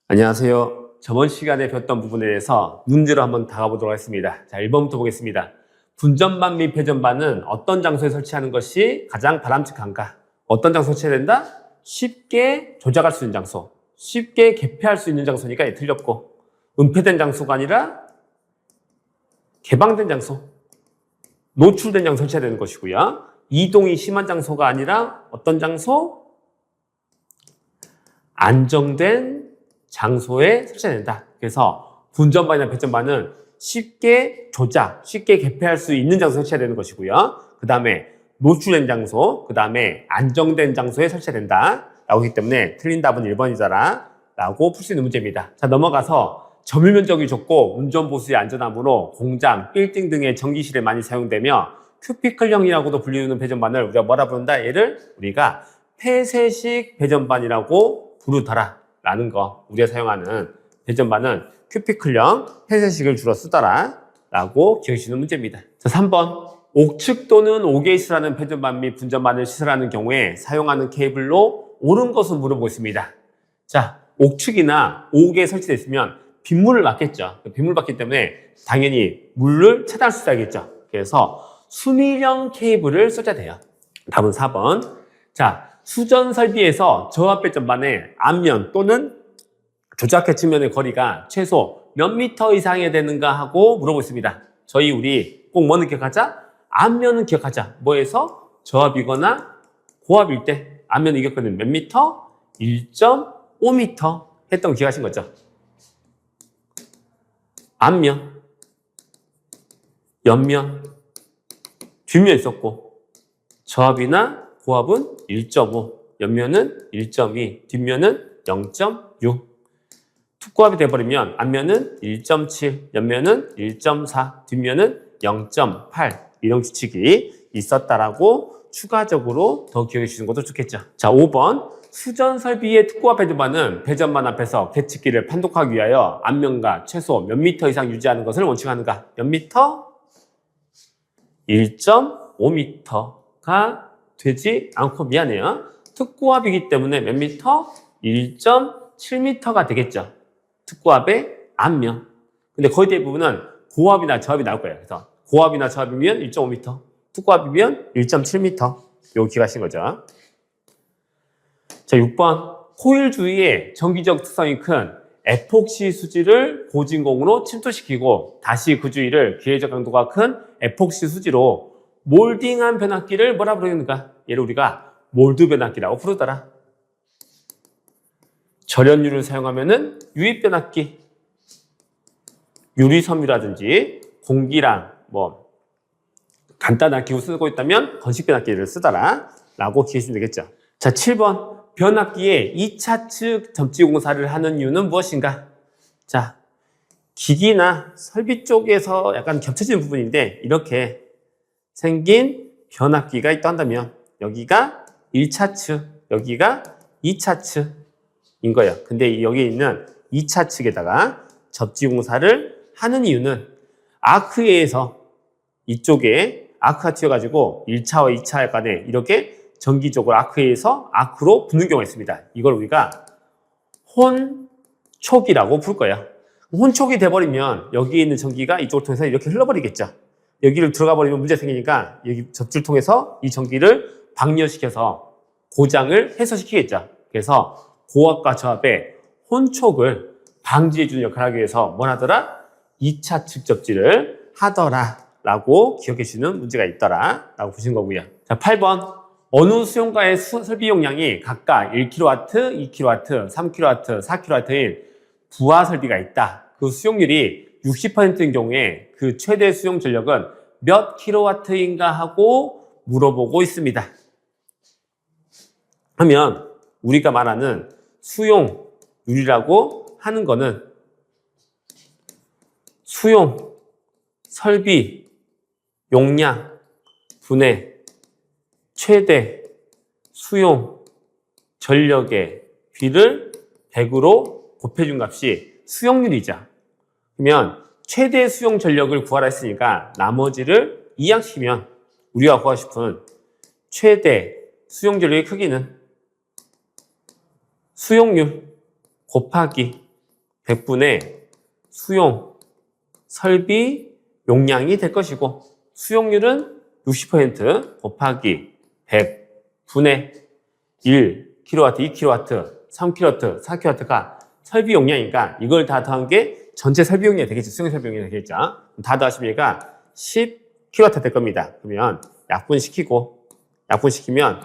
안녕하세요. 저번 시간에 배웠던 부분에 대해서 문제로 한번 다가보도록 하겠습니다. 자, 1번부터 보겠습니다. 분전반 및 배전반은 어떤 장소에 설치하는 것이 가장 바람직한가? 어떤 장소에 설치해야 된다? 쉽게 조작할 수 있는 장소, 쉽게 개폐할 수 있는 장소니까 틀렸고, 은폐된 장소가 아니라 개방된 장소, 노출된 장소 설치해야 되는 것이고요. 이동이 심한 장소가 아니라 어떤 장소? 안정된 장소에 설치해야 된다. 그래서 분전반이나 배전반은 쉽게 조작, 쉽게 개폐할 수 있는 장소에 설치해야 되는 것이고요. 그 다음에 노출된 장소, 그 다음에 안정된 장소에 설치해야 된다. 라고 하기 때문에 틀린 답은 1번이잖아. 라고 풀 수 있는 문제입니다. 자, 넘어가서 점유 면적이 좁고 운전보수의 안전함으로 공장, 빌딩 등의 전기실에 많이 사용되며 큐피클형이라고도 불리는 배전반을 우리가 뭐라 부른다? 얘를 우리가 폐쇄식 배전반이라고 부르더라. 라는 거, 우리가 사용하는 배전반은 큐피클형, 폐쇄식을 주로 쓰더라 라고 기억해 주시는 문제입니다. 자, 3번 옥측 또는 옥외시설하는 배전반 및 분전반을 시설하는 경우에 사용하는 케이블로 옳은 것을 물어보고 있습니다. 자, 옥측이나 옥에 설치되어 있으면 빗물을 막겠죠. 빗물 막기 때문에 당연히 물을 차단할 수 있어야겠죠. 그래서 수밀형 케이블을 써야 돼요. 답은 4번. 자, 수전 설비에서 저압 배전반의 앞면 또는 조작해 측면의 거리가 최소 몇 미터 이상이 되는가 하고 물어보고 있습니다. 우리 꼭 뭐는 기억하자? 앞면은 기억하자. 뭐에서? 저압이거나 고압일 때 앞면 이격거리는 몇 미터? 1.5미터 했던 거 기억하신 거죠? 앞면, 옆면, 뒷면 있었고 저압이나 고압은 1.5, 옆면은 1.2, 뒷면은 0.6. 투고압이 돼버리면 앞면은 1.7, 옆면은 1.4, 뒷면은 0.8 이런 규칙이 있었다라고 추가적으로 더 기억해 주시는 것도 좋겠죠. 자, 5번 수전 설비의 투고압 배전반은 배전반 앞에서 계측기를 판독하기 위하여 앞면과 최소 몇 미터 이상 유지하는 것을 원칙하는가? 몇 미터? 1.5미터가 되지 않고 미안해요. 특고압이기 때문에 몇 미터? 1.7미터가 되겠죠. 특고압의 앞면. 근데 거의 대부분은 고압이나 저압이 나올 거예요. 그래서 고압이나 저압이면 1.5미터, 특고압이면 1.7미터. 요거 기억하신 거죠. 자, 6번. 코일 주위에 전기적 특성이 큰 에폭시 수지를 고진공으로 침투시키고 다시 그 주위를 기회적 강도가 큰 에폭시 수지로 몰딩한 변압기를 뭐라 부르는가? 얘를 우리가 몰드 변압기라고 부르더라. 절연유를 사용하면은 유입 변압기, 유리섬유라든지 공기랑 간단한 기구 쓰고 있다면 건식 변압기를 쓰더라 라고 기억하시면 되겠죠. 자, 7번 변압기에 2차 측 접지 공사를 하는 이유는 무엇인가? 자, 기기나 설비 쪽에서 약간 겹쳐지는 부분인데 이렇게 생긴 변압기가 있다 한다면 여기가 1차 측, 여기가 2차 측인 거예요. 근데 여기 있는 2차 측에다가 접지 공사를 하는 이유는 아크에서 이쪽에 아크가 튀어가지고 1차와 2차 간에 이렇게 전기적으로 아크에서 아크로 붙는 경우가 있습니다. 이걸 우리가 혼촉이라고 부를 거예요. 혼촉이 돼버리면 여기에 있는 전기가 이쪽을 통해서 이렇게 흘러버리겠죠. 여기를 들어가 버리면 문제 생기니까 여기 접지를 통해서 이 전기를 방류시켜서 고장을 해소시키겠죠. 그래서 고압과 저압의 혼촉을 방지해주는 역할을 하기 위해서 뭘 하더라? 2차 측 접지를 하더라 라고 기억해 주시는 문제가 있더라 라고 보시는 거고요. 자, 8번 어느 수용가의 설비 용량이 각각 1kW, 2kW, 3kW, 4kW인 부하 설비가 있다. 그 수용률이 60%인 경우에 그 최대 수용 전력은 몇 킬로와트인가 하고 물어보고 있습니다. 하면 우리가 말하는 수용률이라고 하는 거는 수용, 설비, 용량, 분해, 최대, 수용, 전력의 비를 100으로 곱해준 값이 수용률이죠. 그러면 최대 수용 전력을 구하라 했으니까 나머지를 이항시키면 우리가 구하고 싶은 최대 수용 전력의 크기는 수용률 곱하기 100분의 수용, 설비, 용량이 될 것이고 수용률은 60% 곱하기 100분의 1kW, 2kW, 3kW, 4kW가 설비 용량이니까 이걸 다 더한 게 전체 설비 용량이 되겠죠. 수용 설비 용량이 되겠죠. 다 더하시면 얘가 10kW 될 겁니다. 그러면 약분시키면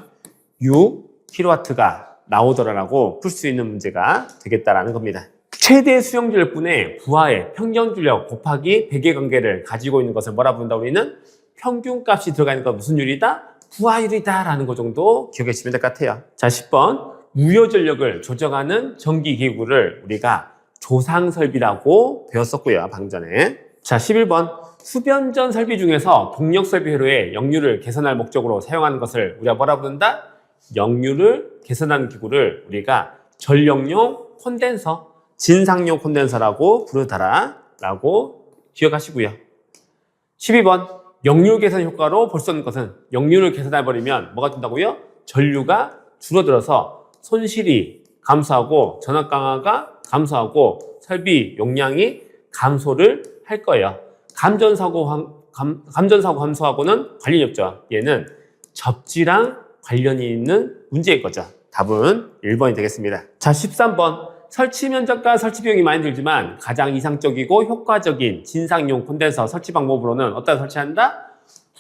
6kW가 나오더라라고 풀 수 있는 문제가 되겠다라는 겁니다. 최대 수용준력분의 부하의 평균준력 곱하기 100의 관계를 가지고 있는 것을 뭐라 부른다? 우리는 평균값이 들어가 있는 건 무슨 율이다? 부하율이다 라는 거 정도 기억해 주시면 될 것 같아요. 자, 10번 무효전력을 조정하는 전기기구를 우리가 조상설비라고 배웠었고요. 방금 전에. 자, 11번 수변전 설비 중에서 동력설비 회로의 역류를 개선할 목적으로 사용하는 것을 우리가 뭐라 부른다? 역류를 개선하는 기구를 우리가 전력용 콘덴서, 진상용 콘덴서라고 부르더라 라고 기억하시고요. 12번 역류 개선 효과로 볼 수 없는 것은 역류를 개선해버리면 뭐가 된다고요? 전류가 줄어들어서 손실이 감소하고 전압 강화가 감소하고 설비 용량이 감소를 할 거예요. 감전사고 감소하고는 관련이 없죠. 얘는 접지랑 관련이 있는 문제일 거죠. 답은 1번이 되겠습니다. 자, 13번 설치 면적과 설치 비용이 많이 들지만 가장 이상적이고 효과적인 진상용 콘덴서 설치 방법으로는 어디다 설치한다?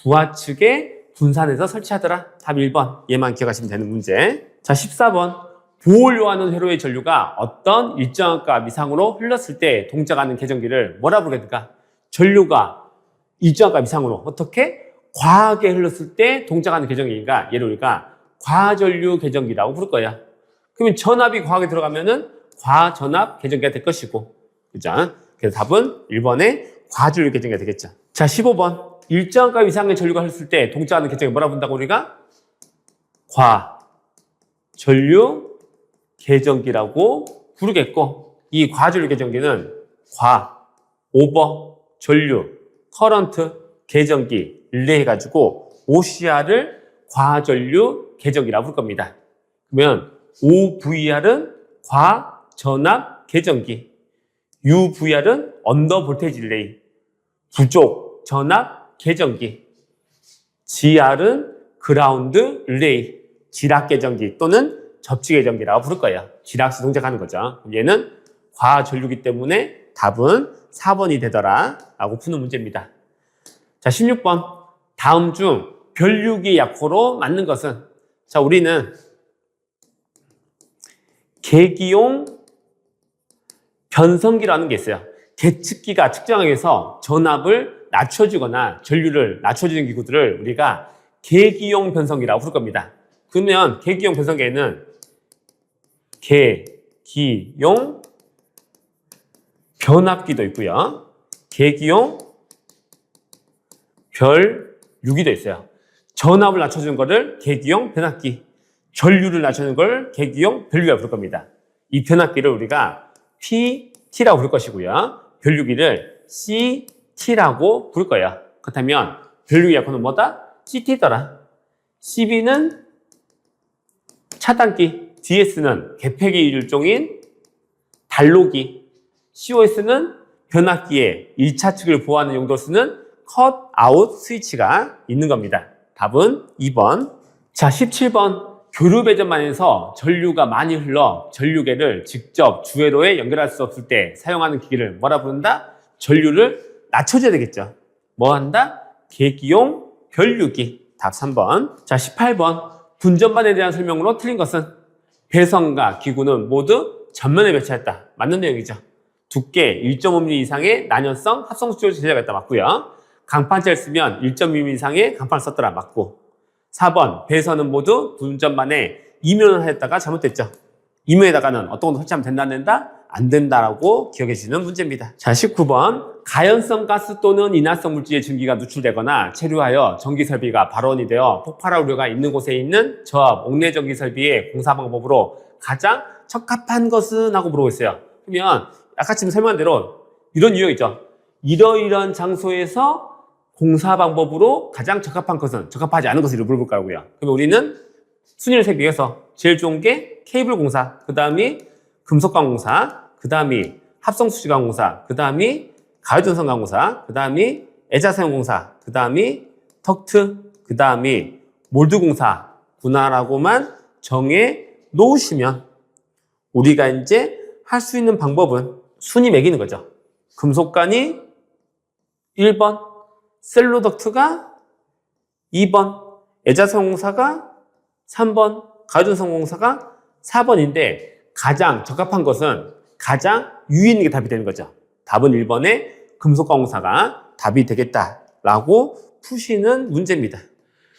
부하측에 분산해서 설치하더라. 답 1번. 얘만 기억하시면 되는 문제. 자, 14번 보호료하는 회로의 전류가 어떤 일정한 값 이상으로 흘렀을 때 동작하는 계정기를 뭐라 부르겠습니까? 전류가 일정한 값 이상으로 어떻게? 과하게 흘렀을 때 동작하는 계정기니까 얘를 우리가 과전류 계정기라고 부를 거야. 그러면 전압이 과하게 들어가면은 과전압 계정기가 될 것이고, 그죠? 그래서 답은 1번에 과전류 계정기가 되겠죠. 자, 15번 일정한 값 이상의 전류가 흘렀을 때 동작하는 계정기 뭐라 부른다고 우리가? 과전류 계정기라고 부르겠고, 이 과전류 계정기는 오버, 전류, 커런트, 계정기, 릴레이 해가지고 OCR을 과전류 계정기라고 부를 겁니다. 그러면 OVR은 과전압 계정기, UVR은 언더 볼테이지 릴레이, 부족 전압 계정기, GR은 그라운드 릴레이, 지락 계정기 또는 접지 계정기라고 부를 거예요. 지락시 동작하는 거죠. 얘는 과전류기 때문에 답은 4번이 되더라 라고 푸는 문제입니다. 자, 16번 다음 중 변류기 약호로 맞는 것은? 자, 우리는 계기용 변성기라는 게 있어요. 계측기가 측정하기 위해서 전압을 낮춰주거나 전류를 낮춰주는 기구들을 우리가 계기용 변성기라고 부를 겁니다. 그러면 계기용 변성기에는 계기용 변압기도 있고요. 계기용 별유기도 있어요. 전압을 낮춰주는 거를 계기용 변압기, 전류를 낮추는 걸 계기용 별유기라고 부를 겁니다. 이 변압기를 우리가 PT라고 부를 것이고요. 별유기를 CT라고 부를 거예요. 그렇다면 별유기 약호는 뭐다? CT더라. CB는 차단기, DS는 개폐기 일종인 단로기, COS는 변압기의 1차 측을 보호하는 용도로 쓰는 컷 아웃 스위치가 있는 겁니다. 답은 2번. 자, 17번 교류 배전만에서 전류가 많이 흘러 전류계를 직접 주회로에 연결할 수 없을 때 사용하는 기기를 뭐라 부른다? 전류를 낮춰줘야 되겠죠. 뭐 한다? 계기용 변류기. 답 3번. 자, 18번 분전반에 대한 설명으로 틀린 것은? 배선과 기구는 모두 전면에 배치했다. 맞는 내용이죠. 두께 1.5mm 이상의 난연성 합성수지로 제작했다. 맞고요. 강판체를 쓰면 1.2mm 이상의 강판을 썼더라. 맞고. 4번 배선은 모두 분전반에 이면을 했다가 잘못됐죠. 이면에다가는 어떤 거 설치하면 된다 안 된다? 안 된다라고 기억해 주시는 문제입니다. 자, 19번 가연성 가스 또는 인화성 물질의 증기가 누출되거나 체류하여 전기 설비가 발원이 되어 폭발할 우려가 있는 곳에 있는 저압 옥내 전기 설비의 공사 방법으로 가장 적합한 것은? 하고 물어보고 있어요. 그러면 아까 지금 설명한 대로 이런 유형이죠. 이러이러한 장소에서 공사 방법으로 가장 적합한 것은? 적합하지 않은 것을 물어볼 거고요. 그러면 우리는 순위를 세비해서 제일 좋은 게 케이블 공사, 그 다음이 금속관 공사, 그 다음이 합성수지관공사, 그 다음이 가요전선관공사, 그 다음이 애자사용공사, 그 다음이 덕트, 그 다음이 몰드공사구나라고만 정해 놓으시면 우리가 이제 할 수 있는 방법은 순위 매기는 거죠. 금속관이 1번, 셀로덕트가 2번, 애자사용공사가 3번, 가요전선공사가 4번인데 가장 적합한 것은 가장 위에 있는 게 답이 되는 거죠. 답은 1번의 금속관공사가 답이 되겠다라고 푸시는 문제입니다.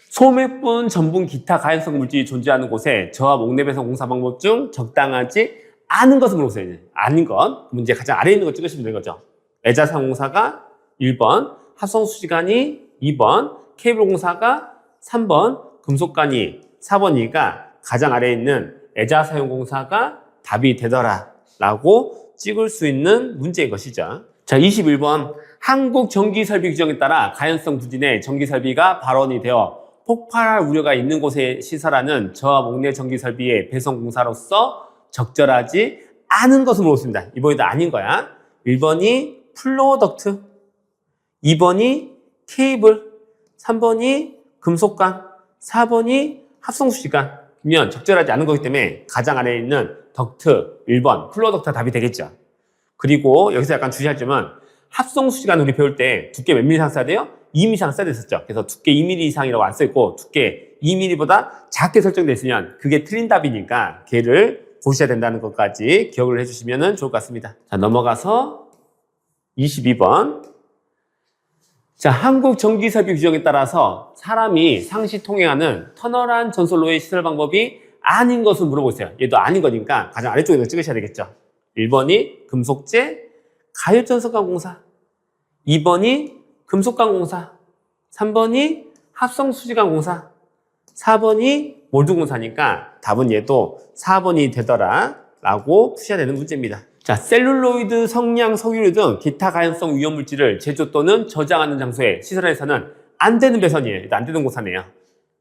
소맥분, 전분, 기타 가연성 물질이 존재하는 곳에 저압 옥내배선 공사 방법 중 적당하지 않은 것을 물어보세요. 아닌 것, 문제 가장 아래에 있는 거 찍으시면 되는 거죠. 애자사용공사가 1번, 합성수지관이 2번, 케이블공사가 3번, 금속관이 4번이니까 가장 아래에 있는 애자사용공사가 답이 되더라 라고 찍을 수 있는 문제인 것이죠. 자, 21번 한국전기설비 규정에 따라 가연성 부진의 전기설비가 발원이 되어 폭발할 우려가 있는 곳에 시설하는 저압 옥내 전기설비의 배선공사로서 적절하지 않은 것을 물었습니다. 이번에도 아닌 거야. 1번이 플로어덕트, 2번이 케이블, 3번이 금속관, 4번이 합성수지관이면 적절하지 않은 거기 때문에 가장 아래에 있는 덕트 1번 플로어덕트가 답이 되겠죠. 그리고 여기서 약간 주의할 점은 합성수지관 우리 배울 때 두께 몇 mm 이상 써야 돼요? 2mm 이상 써야 됐었죠. 그래서 두께 2mm 이상이라고 안 써있고 두께 2mm보다 작게 설정되어 있으면 그게 틀린 답이니까 걔를 보셔야 된다는 것까지 기억을 해주시면 좋을 것 같습니다. 자, 넘어가서 22번. 자, 한국전기설비 규정에 따라서 사람이 상시 통행하는 터널한 전선로의 시설 방법이 아닌 것을 물어보세요. 얘도 아닌 거니까 가장 아래쪽에서 찍으셔야 되겠죠. 1번이 금속재 가요전선관공사, 2번이 금속관공사, 3번이 합성수지관공사, 4번이 몰드공사니까 답은 얘도 4번이 되더라 라고 푸셔야 되는 문제입니다. 자, 셀룰로이드, 성냥, 석유류 등 기타 가연성 위험물질을 제조 또는 저장하는 장소에 시설에서는 안 되는 배선이에요. 안 되는 공사네요.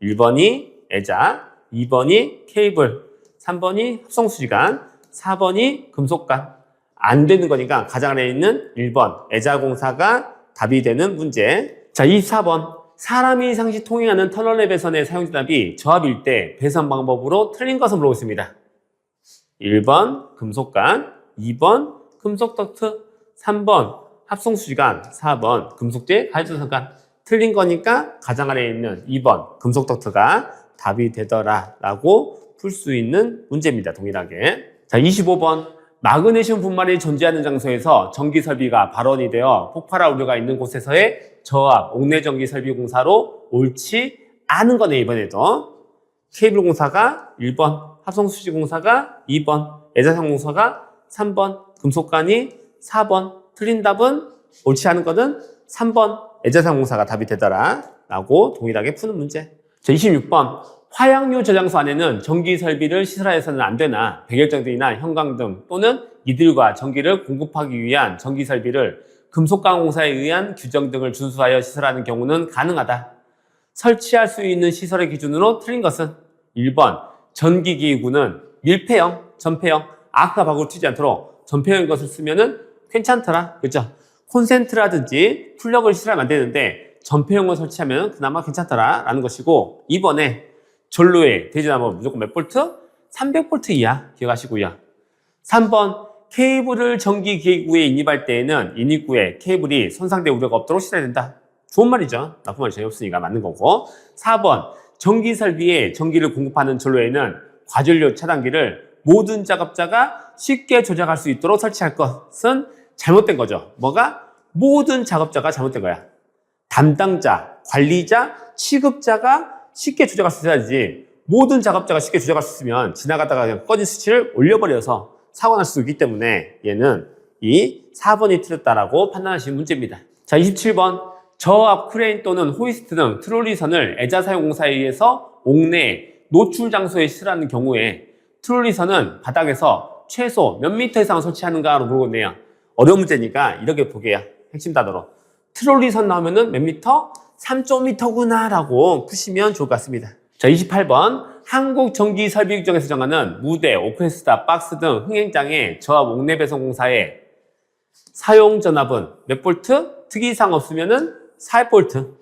1번이 애자, 2번이 케이블, 3번이 합성수지관, 4번이 금속관. 안 되는 거니까 가장 아래에 있는 1번 애자공사가 답이 되는 문제. 자, 24번. 사람이 상시 통행하는 터널 배선의 사용진압이 저압일 때 배선 방법으로 틀린 것을 물어보겠습니다. 1번 금속관, 2번 금속덕트, 3번 합성수지관, 4번 금속재 가요전선관. 틀린 거니까 가장 아래에 있는 2번 금속덕트가 답이 되더라 라고 풀 수 있는 문제입니다. 동일하게. 자, 25번. 마그네슘 분말이 존재하는 장소에서 전기설비가 발원이 되어 폭발할 우려가 있는 곳에서의 저압 옥내전기설비공사로 옳지 않은 거네. 이번에도 케이블공사가 1번, 합성수지공사가 2번, 애자사용공사가 3번, 금속관이 4번. 틀린 답은 옳지 않은 거는 3번 애자사용공사가 답이 되더라 라고 동일하게 푸는 문제. 자, 26번. 화약류 저장소 안에는 전기설비를 시설하여서는 안 되나 백열전등이나 형광등 또는 이들과 전기를 공급하기 위한 전기설비를 금속관공사에 의한 규정 등을 준수하여 시설하는 경우는 가능하다. 설치할 수 있는 시설의 기준으로 틀린 것은 1번 전기기구는 밀폐형, 전폐형, 아크가 밖으로 튀지 않도록 전폐형인 것을 쓰면은 괜찮더라. 그렇죠? 콘센트라든지 플러그를 시설하면 안 되는데 전폐형을 설치하면 그나마 괜찮더라 라는 것이고, 2번에 전로에 대전하면 무조건 몇 볼트? 300볼트 이하 기억하시고요. 3번 케이블을 전기기구에 인입할 때에는 인입구에 케이블이 손상될 우려가 없도록 시설해야 된다. 좋은 말이죠. 나쁜 말이 전혀 없으니까 맞는 거고. 4번 전기설비에 전기를 공급하는 전로에는 과전류 차단기를 모든 작업자가 쉽게 조작할 수 있도록 설치할 것은 잘못된 거죠. 뭐가? 모든 작업자가 잘못된 거야. 담당자, 관리자, 취급자가 쉽게 조작할 수 있어야지, 모든 작업자가 쉽게 조작할 수 있으면 지나가다가 그냥 꺼진 스위치를 올려버려서 사고 날 수 있기 때문에 얘는 이 4번이 틀렸다라고 판단하시는 문제입니다. 자, 27번. 저압 크레인 또는 호이스트 등 트롤리선을 애자사용공사에 의해서 옥내 노출 장소에 시설하는 경우에 트롤리선은 바닥에서 최소 몇 미터 이상 설치하는가로 물어보네요. 어려운 문제니까 이렇게 보게요. 핵심 단어로. 트롤리선 나오면은 몇 미터? 3.5m구나 라고 푸시면 좋을 것 같습니다. 자, 28번. 한국전기설비규정에서 정하는 무대, 오케스트라, 박스 등 흥행장의 저압 옥내 배선 공사에 사용전압은 몇 볼트? 특이사항 없으면은 400볼트.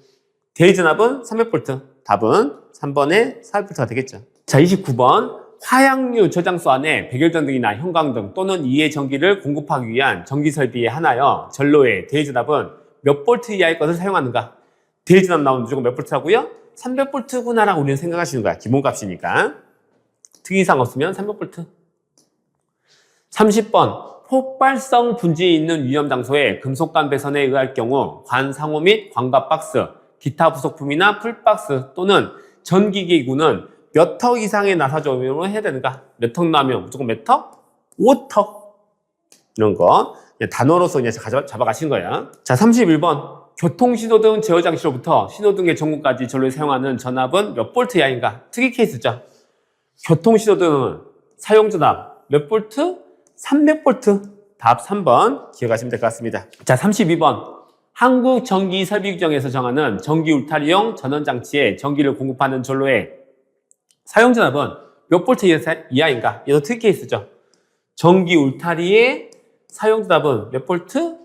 대전압은 300볼트. 답은 3번의 400볼트가 되겠죠. 자, 29번. 화약류 저장소 안에 백열전등이나 형광등 또는 이해 전기를 공급하기 위한 전기 설비에 하나여 전로의 대전압은 몇 볼트 이하의 것을 사용하는가? 대전압 나오면 무조건 몇 볼트라고요? 300볼트구나라고 우리는 생각하시는 거야. 기본값이니까. 특이사항 없으면 300볼트. 30번. 폭발성 분진이 있는 위험 장소에 금속관 배선에 의할 경우 관상호 및 광각박스, 기타 부속품이나 풀박스 또는 전기기구는 몇 턱 이상의 나사 조명을 해야 되는가? 몇 턱 나면 무조건 몇 턱? 5턱. 이런 거 단어로서 그냥 잡아가신 거야. 자, 31번. 교통신호등 제어 장치로부터 신호등의 전구까지 전로에 사용하는 전압은 몇 볼트 이하인가? 특이 케이스죠. 교통신호등은 사용전압 몇 볼트? 300볼트. 답 3번 기억하시면 될 것 같습니다. 자, 32번. 한국전기설비규정에서 정하는 전기 울타리용 전원장치에 전기를 공급하는 전로의 사용전압은 몇 볼트 이하인가? 얘도 특이 케이스죠. 전기 울타리의 사용전압은 몇 볼트?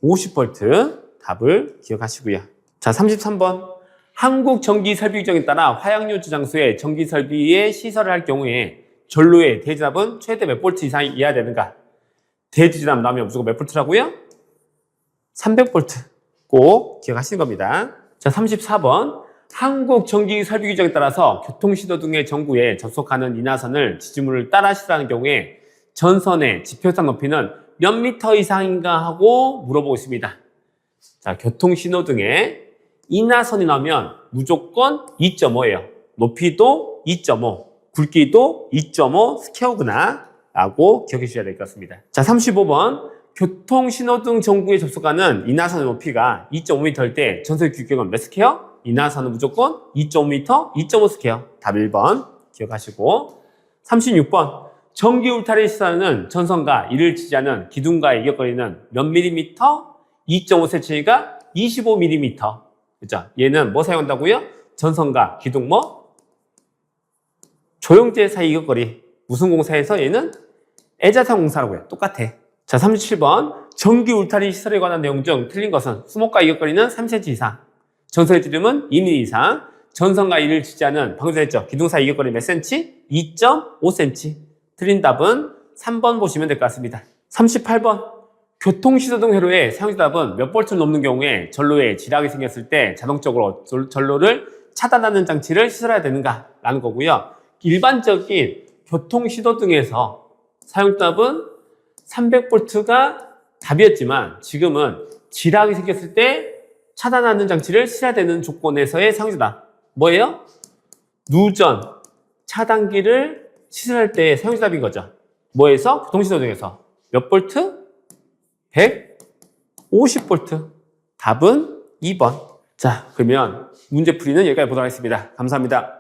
250볼트. 답을 기억하시고요. 자, 33번. 한국전기설비규정에 따라 화약류 저장소에 전기설비에 시설을 할 경우에 전로의 대전압은 최대 몇 볼트 이하여야 되는가? 대전압 나오면 무조건 몇 볼트라고요? 300볼트. 꼭 기억하시는 겁니다. 자, 34번. 한국전기설비규정에 따라서 교통신호등의 전구에 접속하는 인하선을 지지물을 따라 시설하는 경우에 전선의 지표상 높이는 몇 미터 이상인가 하고 물어보고 있습니다. 자, 교통신호등에 인하선이 나오면 무조건 2.5예요. 높이도 2.5, 굵기도 2.5 스퀘어구나 라고 기억해 주셔야 될 것 같습니다. 자, 35번. 교통신호등 전구에 접속하는 인하선의 높이가 2.5m일 때 전선의 규격은 몇 스퀘어? 인하선은 무조건 2.5m, 2.5 스퀘어. 답 1번 기억하시고. 36번. 전기 울타리 시설은 전선과 이를 지지하는 기둥과의 이격거리는 몇 밀리미터? 2.5cm가 25mm. 그죠? 얘는 뭐 사용한다고요? 전선과 기둥 조형제 사이 이격거리. 무슨 공사에서 얘는 애자상 공사라고 해요. 똑같아. 자, 37번. 전기 울타리 시설에 관한 내용 중 틀린 것은 수목과 이격거리는 3cm 이상, 전선의 지름은 2mm 이상, 전선과 이를 지지하는 방금 전했죠. 기둥 사이 이격거리 몇 cm? 2.5cm. 틀린 답은 3번 보시면 될 것 같습니다. 38번. 교통신호등 회로의 사용전압은 몇 볼트를 넘는 경우에 전로에 지락이 생겼을 때 자동적으로 전로를 차단하는 장치를 시설해야 되는가? 라는 거고요. 일반적인 교통신호등에서 사용전압은 300볼트가 답이었지만 지금은 지락이 생겼을 때 차단하는 장치를 시설해야 되는 조건에서의 사용전압. 뭐예요? 누전, 차단기를 시설할 때의 사용전압인 거죠. 뭐에서? 교통신호등에서. 몇 볼트? 150볼트. 답은 2번. 자, 그러면 문제풀이는 여기까지 보도록 하겠습니다. 감사합니다.